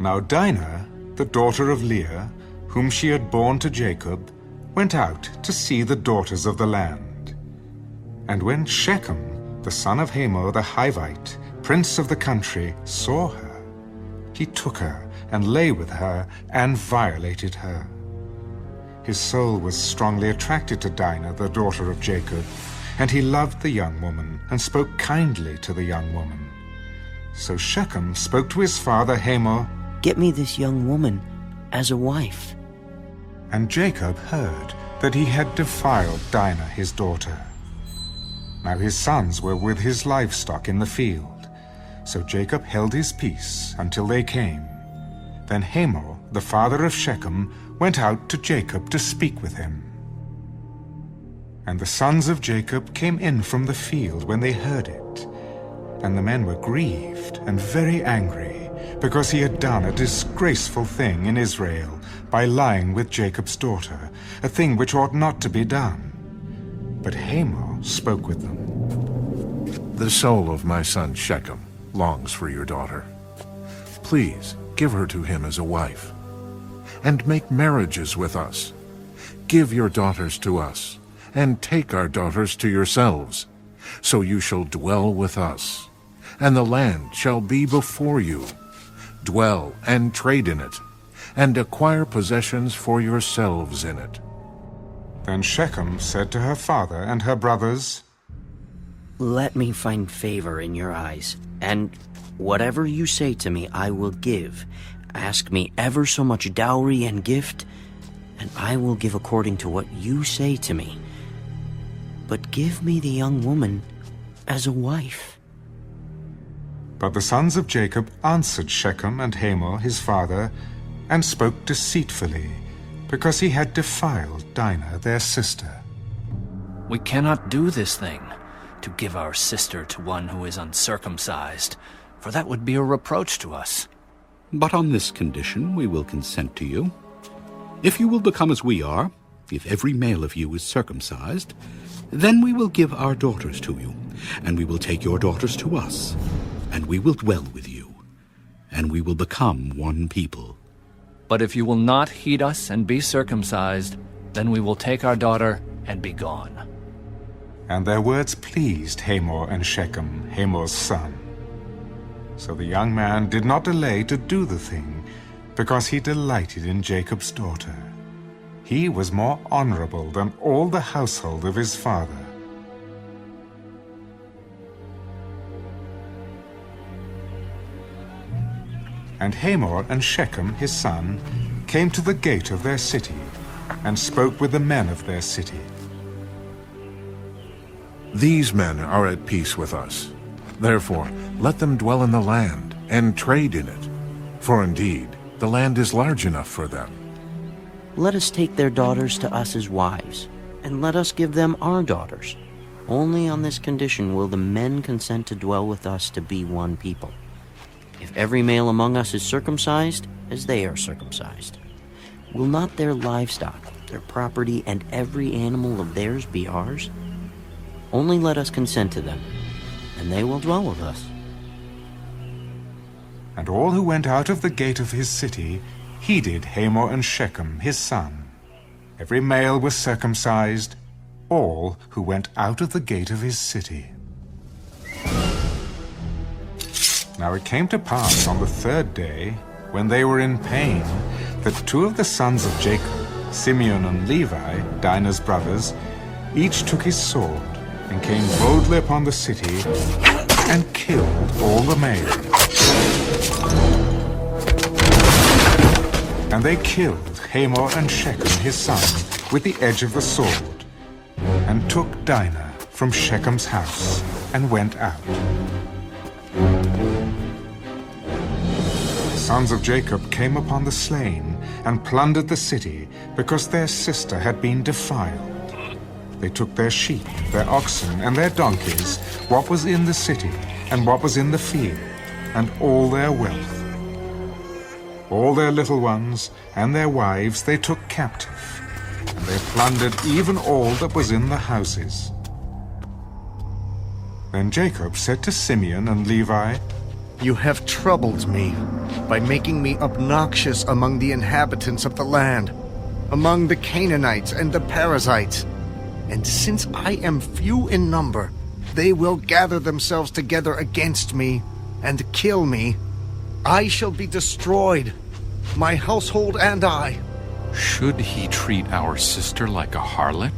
Now Dinah, the daughter of Leah, whom she had borne to Jacob, went out to see the daughters of the land. And when Shechem, the son of Hamor the Hivite, prince of the country, saw her, he took her and lay with her and violated her. His soul was strongly attracted to Dinah, the daughter of Jacob, and he loved the young woman and spoke kindly to the young woman. So Shechem spoke to his father Hamor, "Get me this young woman as a wife." And Jacob heard that he had defiled Dinah his daughter. Now his sons were with his livestock in the field, so Jacob held his peace until they came. Then Hamor, the father of Shechem, went out to Jacob to speak with him. And the sons of Jacob came in from the field when they heard it. And the men were grieved and very angry, because he had done a disgraceful thing in Israel by lying with Jacob's daughter, a thing which ought not to be done. But Hamor spoke with them. "The soul of my son Shechem longs for your daughter. Please give her to him as a wife, and make marriages with us. Give your daughters to us, and take our daughters to yourselves, so you shall dwell with us, and the land shall be before you. Dwell and trade in it, and acquire possessions for yourselves in it." Then Shechem said to her father and her brothers, "Let me find favor in your eyes, and whatever you say to me I will give. Ask me ever so much dowry and gift, and I will give according to what you say to me. But give me the young woman as a wife." But the sons of Jacob answered Shechem and Hamor his father, and spoke deceitfully, because he had defiled Dinah their sister. "We cannot do this thing, to give our sister to one who is uncircumcised, for that would be a reproach to us. But on this condition we will consent to you. If you will become as we are, if every male of you is circumcised, then we will give our daughters to you, and we will take your daughters to us, and we will dwell with you, and we will become one people. But if you will not heed us and be circumcised, then we will take our daughter and be gone." And their words pleased Hamor and Shechem, Hamor's son. So the young man did not delay to do the thing, because he delighted in Jacob's daughter. He was more honorable than all the household of his father. And Hamor and Shechem his son came to the gate of their city, and spoke with the men of their city. "These men are at peace with us. Therefore, let them dwell in the land and trade in it. For indeed, the land is large enough for them. Let us take their daughters to us as wives, and let us give them our daughters. Only on this condition will the men consent to dwell with us to be one people. If every male among us is circumcised, as they are circumcised, will not their livestock, their property, and every animal of theirs be ours? Only let us consent to them, and they will dwell with us." And all who went out of the gate of his city heeded Hamor and Shechem his son. Every male was circumcised, all who went out of the gate of his city. Now it came to pass on the third day, when they were in pain, that two of the sons of Jacob, Simeon and Levi, Dinah's brothers, each took his sword, and came boldly upon the city, and killed all the males. And they killed Hamor and Shechem his son with the edge of the sword, and took Dinah from Shechem's house, and went out. The sons of Jacob came upon the slain, and plundered the city, because their sister had been defiled. They took their sheep, their oxen, and their donkeys, what was in the city, and what was in the field, and all their wealth. All their little ones and their wives they took captive, and they plundered even all that was in the houses. Then Jacob said to Simeon and Levi, You have troubled me by making me obnoxious among the inhabitants of the land, among the Canaanites and the Perizzites. And since I am few in number, they will gather themselves together against me and kill me. I shall be destroyed, my household and I. Should he treat our sister like a harlot?